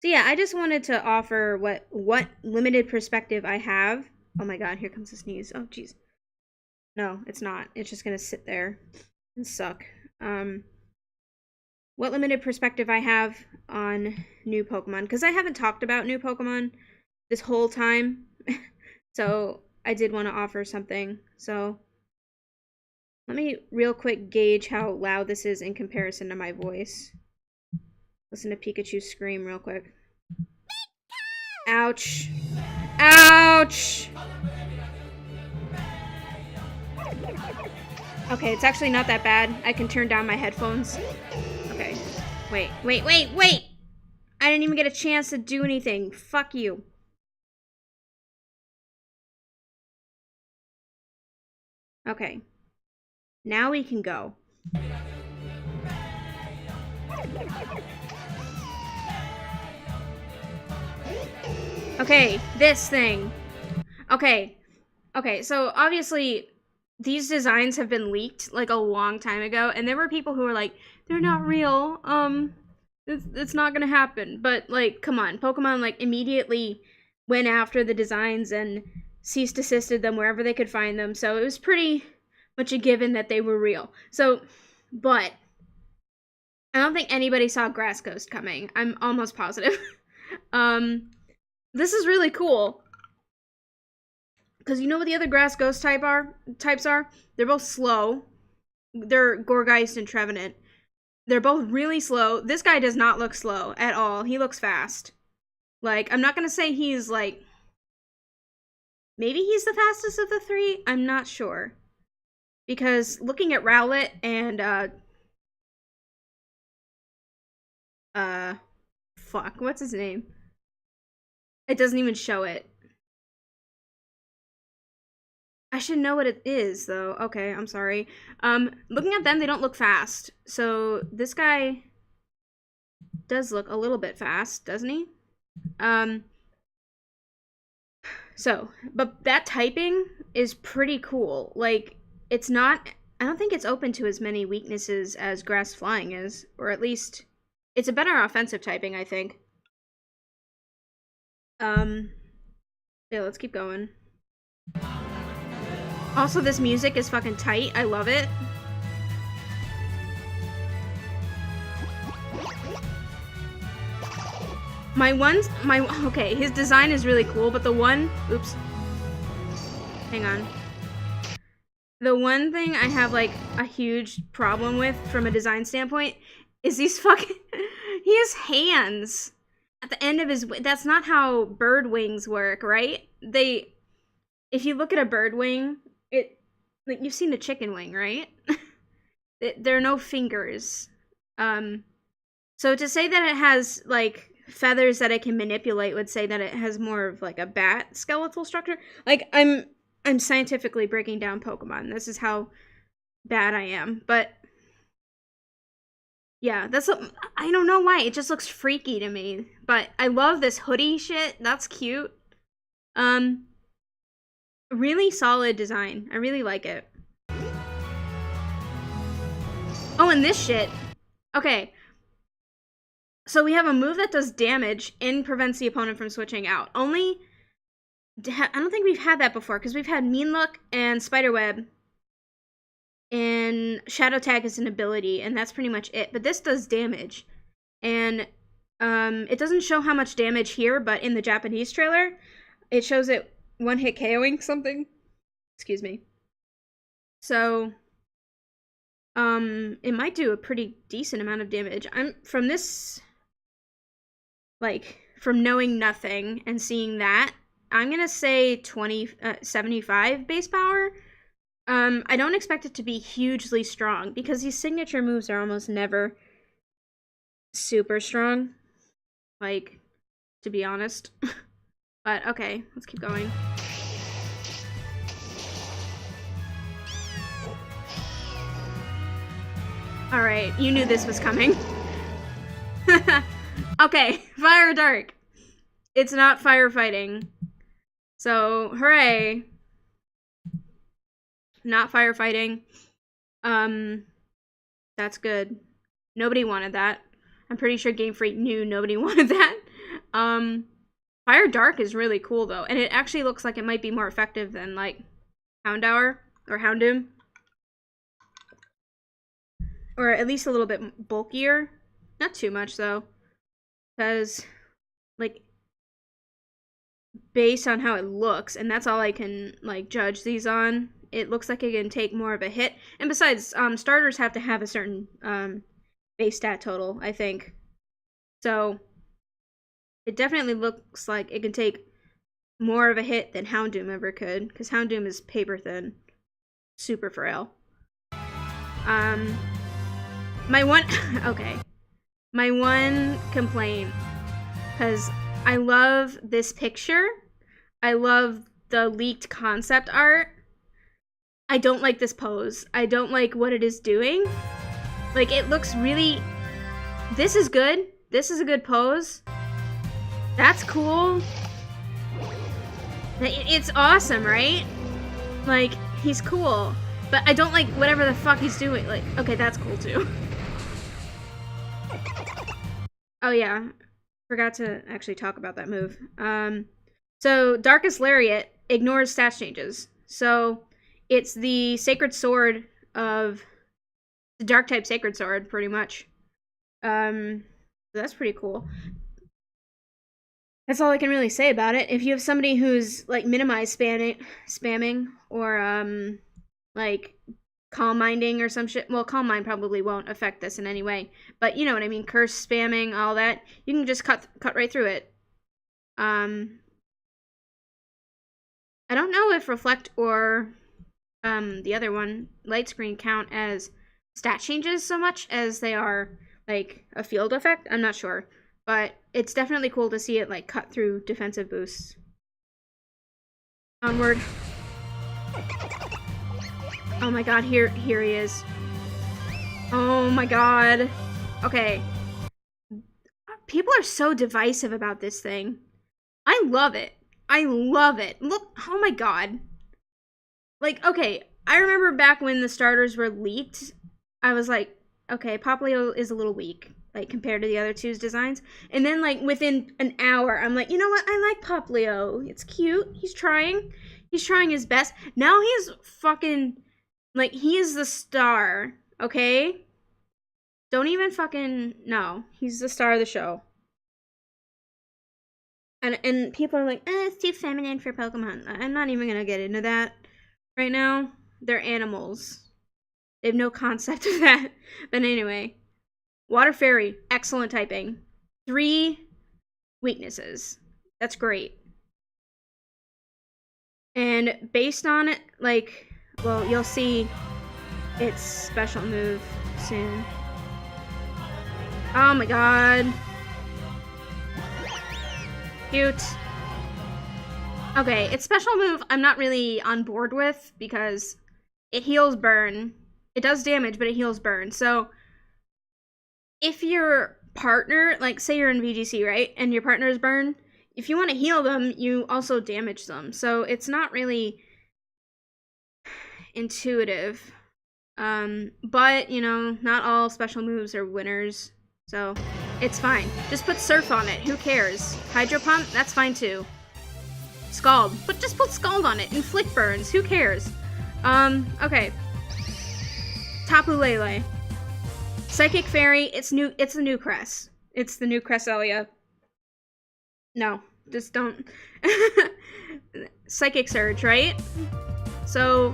So yeah, I just wanted to offer what limited perspective I have. Oh my god, here comes the sneeze. Oh jeez. No, it's not. It's just gonna sit there and suck. Um, what limited perspective I have on new Pokemon, because I haven't talked about new Pokemon this whole time. So I did want to offer something. So let me real quick gauge how loud this is in comparison to my voice. Listen to Pikachu scream real quick. Ouch. Ouch! Okay, it's actually not that bad. I can turn down my headphones. Okay. Wait. I didn't even get a chance to do anything. Fuck you. Okay. Now we can go. Okay, this thing. Okay. Okay, so obviously these designs have been leaked like a long time ago, and there were people who were like, they're not real. It's not gonna happen. But like, come on, Pokemon like immediately went after the designs and cease desisted them wherever they could find them. So it was pretty much a given that they were real. So, but I don't think anybody saw Grass Ghost coming. I'm almost positive. um, this is really cool. Because you know what the other Grass Ghost types are? They're both slow. They're Gorgeist and Trevenant. They're both really slow. This guy does not look slow at all. He looks fast. Like, I'm not gonna say he's like... Maybe he's the fastest of the three? I'm not sure. Because looking at Rowlet and, fuck, what's his name? It doesn't even show it. I should know what it is, though. Okay, I'm sorry. Looking at them, they don't look fast. So, this guy does look a little bit fast, doesn't he? But that typing is pretty cool. Like, it's not... I don't think it's open to as many weaknesses as Grass Flying is. Or at least, it's a better offensive typing, I think. Yeah, let's keep going. Also, this music is fucking tight. I love it. Okay, his design is really cool, but the one, oops. Hang on. The one thing I have, like, a huge problem with from a design standpoint is these fucking, he has hands at the end of his, that's not how bird wings work, right? If you look at a bird wing, like, you've seen a chicken wing, right? There are no fingers. So to say that it has, like, feathers that it can manipulate would say that it has more of, like, a bat skeletal structure. Like, I'm scientifically breaking down Pokemon. This is how bad I am. But, yeah, I don't know why. It just looks freaky to me. But I love this hoodie shit. That's cute. Really solid design. I really like it. Oh, and this shit. Okay. So we have a move that does damage and prevents the opponent from switching out. I don't think we've had that before, because we've had Mean Look and Spiderweb. And Shadow Tag is an ability, and that's pretty much it. But this does damage. And it doesn't show how much damage here, but in the Japanese trailer, it shows it one-hit KOing something. Excuse me. So, it might do a pretty decent amount of damage. From this, like, from knowing nothing and seeing that, I'm gonna say 75 base power. I don't expect it to be hugely strong, because these signature moves are almost never super strong. Like, to be honest. But, okay, let's keep going. Alright, you knew this was coming. Okay, Fire Dark. It's not firefighting. So, hooray. Not firefighting. That's good. Nobody wanted that. I'm pretty sure Game Freak knew nobody wanted that. Fire Dark is really cool though, and it actually looks like it might be more effective than like Houndour or Houndoom, or at least a little bit bulkier. Not too much though, because like based on how it looks, and that's all I can like judge these on. It looks like it can take more of a hit, and besides, starters have to have a certain base stat total, I think. So it definitely looks like it can take more of a hit than Houndoom ever could, because Houndoom is paper thin, super frail. My one my one complaint, because I love this picture, I love the leaked concept art. I don't like this pose. I don't like what it is doing. Like, it looks really... This is good. This is a good pose. That's cool. It's awesome, right? Like, he's cool. But I don't like whatever the fuck he's doing. Like, okay, that's cool too. Oh yeah. Forgot to actually talk about that move. So Darkest Lariat ignores stat changes. So it's the sacred sword of the dark type sacred sword, pretty much. So that's pretty cool. That's all I can really say about it. If you have somebody who's like minimize spamming or like calm minding or some shit, well, calm mind probably won't affect this in any way, but you know what I mean, curse spamming, all that, you can just cut right through it. I don't know if reflect or the other one, light screen, count as stat changes so much as they are like a field effect. I'm not sure, but it's definitely cool to see it like cut through defensive boosts. Onward. Oh my god, here he is. Oh my god. Okay. People are so divisive about this thing. I love it. I love it. Look, oh my god. Like, okay, I remember back when the starters were leaked, I was like, okay, Poplio is a little weak, like, compared to the other two's designs. And then, like, within an hour, I'm like, you know what? I like Poplio. It's cute. He's trying. He's trying his best. Now he's fucking, like, he is the star, okay? Don't even fucking, no. He's the star of the show. And people are like, it's too feminine for Pokemon. I'm not even gonna get into that right now. They're animals. They have no concept of that. But anyway. Water Fairy, excellent typing. 3 weaknesses. That's great. And based on it, like, well, you'll see its special move soon. Oh my god. Cute. Okay, its special move I'm not really on board with because it heals burn. It does damage, but it heals burn. So if your partner, like say you're in VGC, right? And your partner is burn, if you want to heal them, you also damage them. So it's not really intuitive. But, you know, not all special moves are winners. So it's fine. Just put Surf on it. Who cares? Hydro Pump? That's fine too. Scald. But just put Scald on it. Inflict burns. Who cares? Okay. Tapu Lele. Psychic Fairy. It's the new Cress. It's the new Cresselia. No. Just don't. Psychic Surge, right? So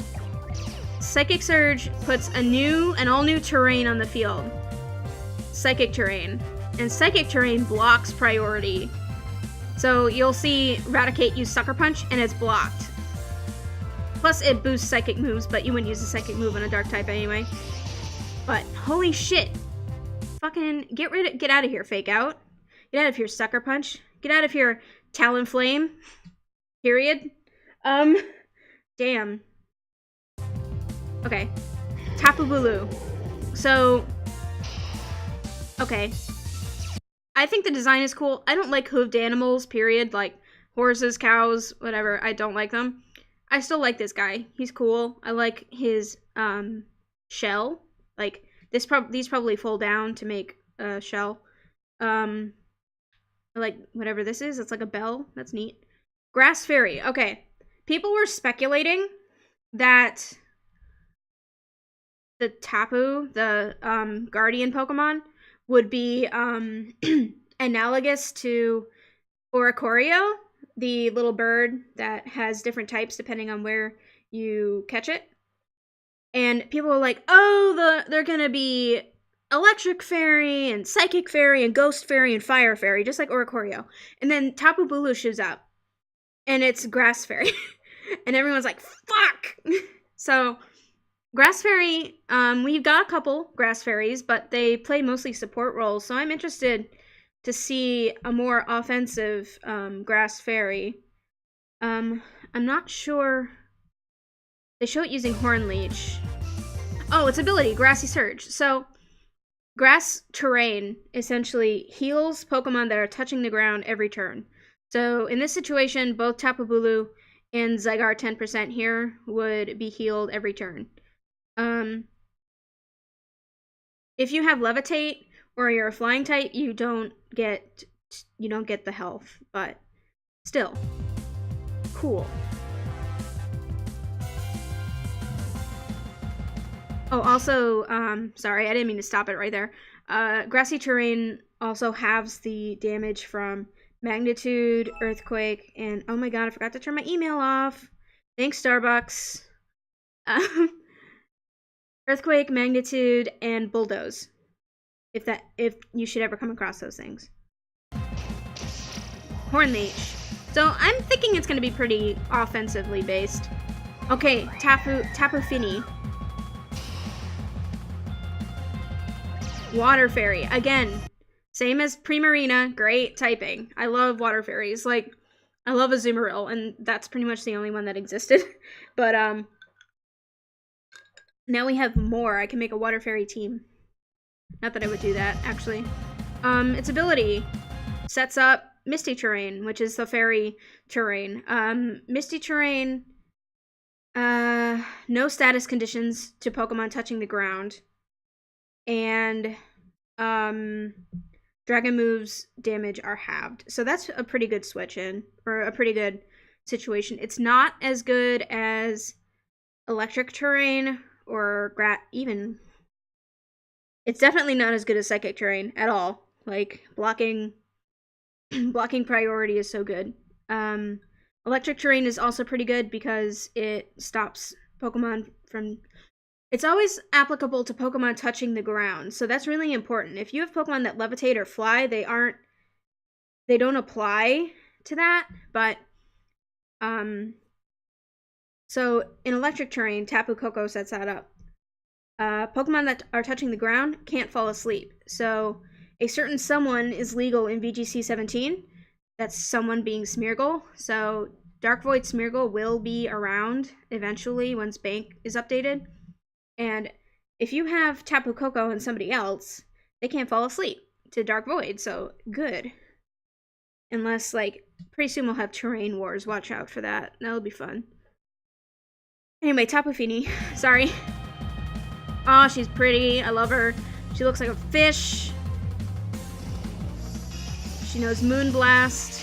Psychic Surge puts an all-new terrain on the field. Psychic terrain. And Psychic terrain blocks priority. So you'll see Raticate use Sucker Punch, and it's blocked. Plus it boosts Psychic moves, but you wouldn't use a Psychic move on a Dark type anyway. But holy shit. Fucking get out of here, Fake Out. Get out of here, Sucker Punch. Get out of here, Talonflame. Period. Damn. Okay. Tapu Bulu. So, okay. I think the design is cool. I don't like hooved animals, period. Like horses, cows, whatever. I don't like them. I still like this guy. He's cool. I like his shell. Like these probably fall down to make a shell. Like, whatever this is. It's like a bell. That's neat. Grass Fairy. Okay. People were speculating that the Tapu, the guardian Pokemon, would be analogous to Oricorio, the little bird that has different types depending on where you catch it. And people were like, oh, they're gonna be electric fairy and psychic fairy and ghost fairy and fire fairy, just like Oricorio. And then Tapu Bulu shows up, and it's grass fairy. And everyone's like, fuck! So, grass fairy, we've got a couple grass fairies, but they play mostly support roles, so I'm interested to see a more offensive grass fairy. I'm not sure. They show it using Horn Leech. Oh, its ability, Grassy Surge. So, grass terrain essentially heals Pokemon that are touching the ground every turn. So, in this situation, both Tapu Bulu and Zygarde 10% here would be healed every turn. If you have Levitate or you're a flying type, you don't get the health, but still cool. Oh, also, sorry, I didn't mean to stop it right there. Grassy terrain also halves the damage from Magnitude, Earthquake, and oh my god, I forgot to turn my email off. Thanks, Starbucks. Earthquake, Magnitude, and Bulldoze. If you should ever come across those things. Horn Leech. So I'm thinking it's going to be pretty offensively based. Okay, Tapu Fini. Water Fairy. Again, same as Primarina, great typing. I love Water Fairies. Like, I love Azumarill, and that's pretty much the only one that existed. But, now we have more. I can make a Water Fairy team. Not that I would do that, actually. Its ability sets up Misty Terrain, which is the fairy terrain. Misty Terrain, no status conditions to Pokemon touching the ground. And, Dragon moves damage are halved. So that's a pretty good switch in, or a pretty good situation. It's not as good as Electric Terrain, or even... It's definitely not as good as Psychic Terrain at all. Like, blocking priority is so good. Electric Terrain is also pretty good because it stops Pokemon from... It's always applicable to Pokemon touching the ground, so that's really important. If you have Pokemon that levitate or fly, they don't apply to that, but, so in Electric Terrain, Tapu Koko sets that up. Pokemon that are touching the ground can't fall asleep, so a certain someone is legal in VGC 17. That's someone being Smeargle, so Dark Void Smeargle will be around eventually once Bank is updated. And if you have Tapu Koko and somebody else, they can't fall asleep to Dark Void, so good. Unless, like, pretty soon we'll have Terrain Wars. Watch out for that. That'll be fun. Anyway, Tapu Fini. Sorry. Oh, she's pretty. I love her. She looks like a fish. She knows Moonblast.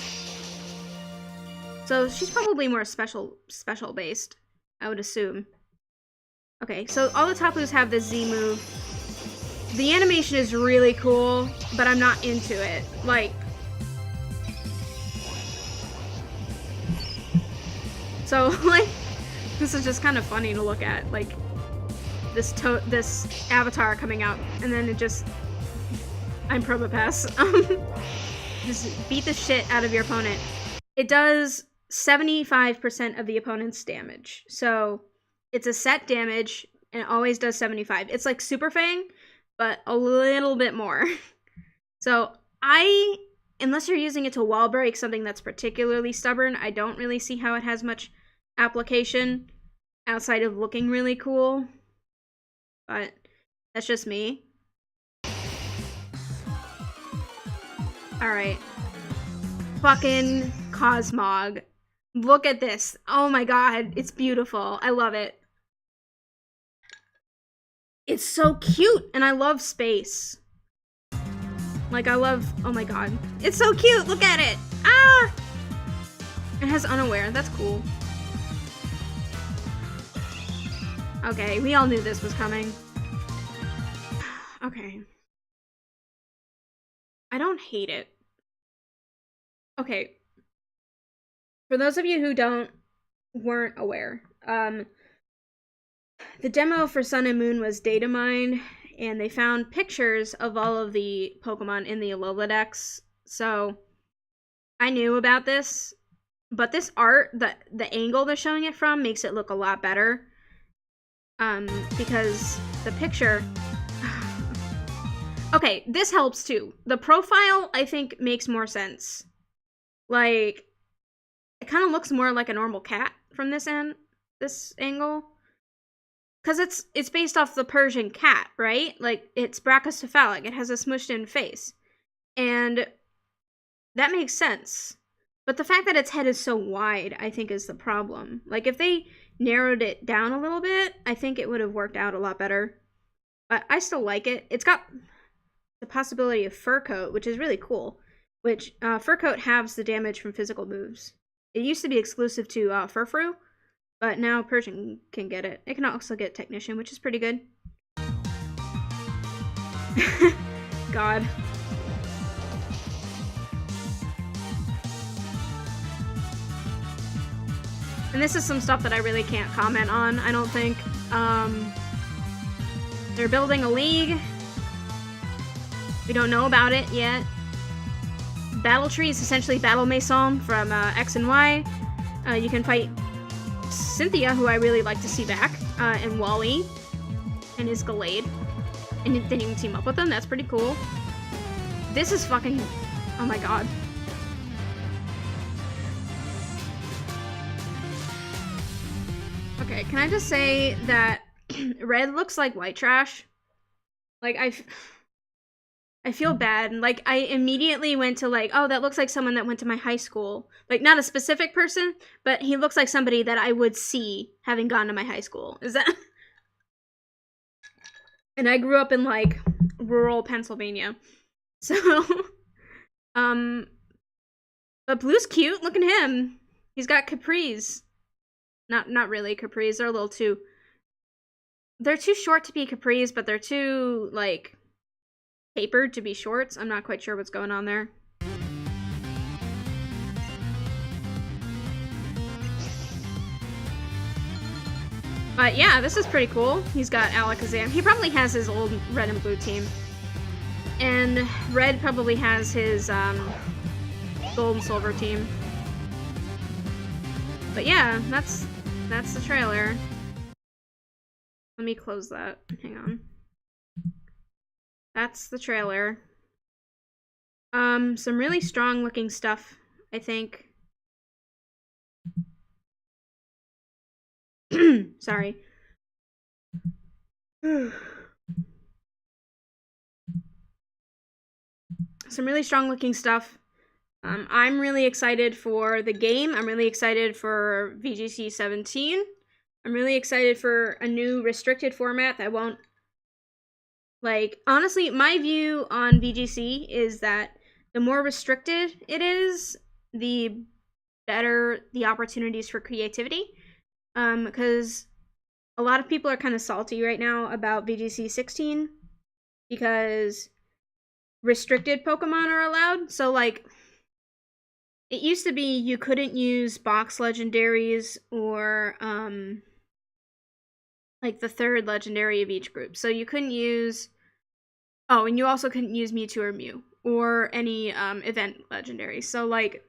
So she's probably more special based, I would assume. Okay, so all the Tapus have this Z move. The animation is really cool, but I'm not into it. Like, so, like, this is just kind of funny to look at. Like, this avatar coming out, and then it just... I'm Probopass. Just beat the shit out of your opponent. It does 75% of the opponent's damage. So... it's a set damage, and it always does 75. It's like Super Fang, but a little bit more. So unless you're using it to wall break something that's particularly stubborn, I don't really see how it has much application outside of looking really cool. But that's just me. Alright. Fucking Cosmog. Look at this. Oh my god, it's beautiful. I love it. It's so cute, and I love space. Like, I love, oh my god. It's so cute, look at it! Ah! It has unaware, that's cool. Okay, we all knew this was coming. Okay. I don't hate it. Okay. For those of you who weren't aware, the demo for Sun and Moon was data mined, and they found pictures of all of the Pokemon in the Alola Dex. So I knew about this, but this art, the angle they're showing it from, makes it look a lot better. Because the picture... Okay, this helps too. The profile, I think, makes more sense. Like, it kind of looks more like a normal cat from this angle. Because it's based off the Persian cat, right? Like, it's brachycephalic. It has a smushed-in face. And that makes sense. But the fact that its head is so wide, I think, is the problem. Like, if they narrowed it down a little bit, I think it would have worked out a lot better. But I still like it. It's got the possibility of Fur Coat, which is really cool. Which, Fur Coat halves the damage from physical moves. It used to be exclusive to Furfrou, but now Persian can get it. It can also get Technician, which is pretty good. God. And this is some stuff that I really can't comment on, I don't think. They're building a league. We don't know about it yet. Battle Tree is essentially Battle Maison from X and Y. You can fight Cynthia, who I really like to see back, and Wally, and his Gallade. And then you can team up with them, that's pretty cool. This is fucking... oh my god. Okay, can I just say that Red looks like white trash? Like, I feel bad. Like, I immediately went to like, oh, that looks like someone that went to my high school. Like, not a specific person, but he looks like somebody that I would see having gone to my high school. Is that... And I grew up in, like, rural Pennsylvania. So, but Blue's cute. Look at him. He's got capris. Not really capris. They're a little too... They're too short to be capris, but they're too, like, tapered to be shorts. I'm not quite sure what's going on there. But yeah, this is pretty cool. He's got Alakazam. He probably has his old red and blue team. And Red probably has his gold and silver team. But yeah, that's the trailer. Let me close that. Hang on. That's the trailer. Some really strong looking stuff, I think. Sorry. Some really strong looking stuff. I'm really excited for the game. I'm really excited for VGC 17. I'm really excited for a new restricted format that won't... Like, honestly, my view on VGC is that the more restricted it is, the better the opportunities for creativity. Because a lot of people are kind of salty right now about VGC 16 because restricted Pokemon are allowed. So, like, it used to be you couldn't use box legendaries or, like, the third legendary of each group. So you couldn't use... Oh, and you also couldn't use Mewtwo or Mew, or any, event legendary. So, like,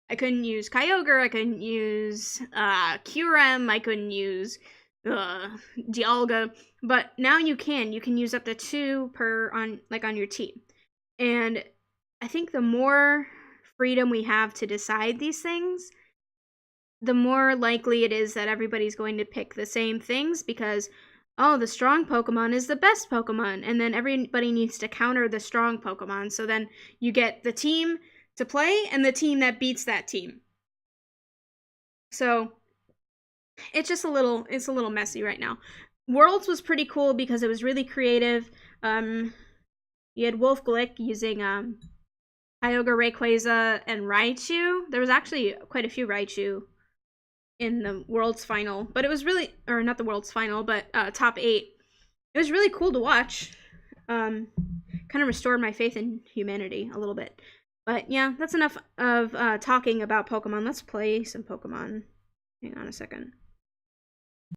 I couldn't use Kyogre, I couldn't use, Kyurem, I couldn't use, Dialga, but now you can use up to 2 per, on your team. And I think the more freedom we have to decide these things, the more likely it is that everybody's going to pick the same things because, oh, the strong Pokemon is the best Pokemon, and then everybody needs to counter the strong Pokemon. So then you get the team to play and the team that beats that team. So it's just a little messy right now. Worlds was pretty cool because it was really creative. You had Wolf Glick using Kyogre, Rayquaza, and Raichu. There was actually quite a few Raichu in the World's Final, but it was really, or not the World's Final, but top 8. It was really cool to watch. Kind of restored my faith in humanity a little bit. But yeah, that's enough of talking about Pokemon. Let's play some Pokemon. Hang on a second.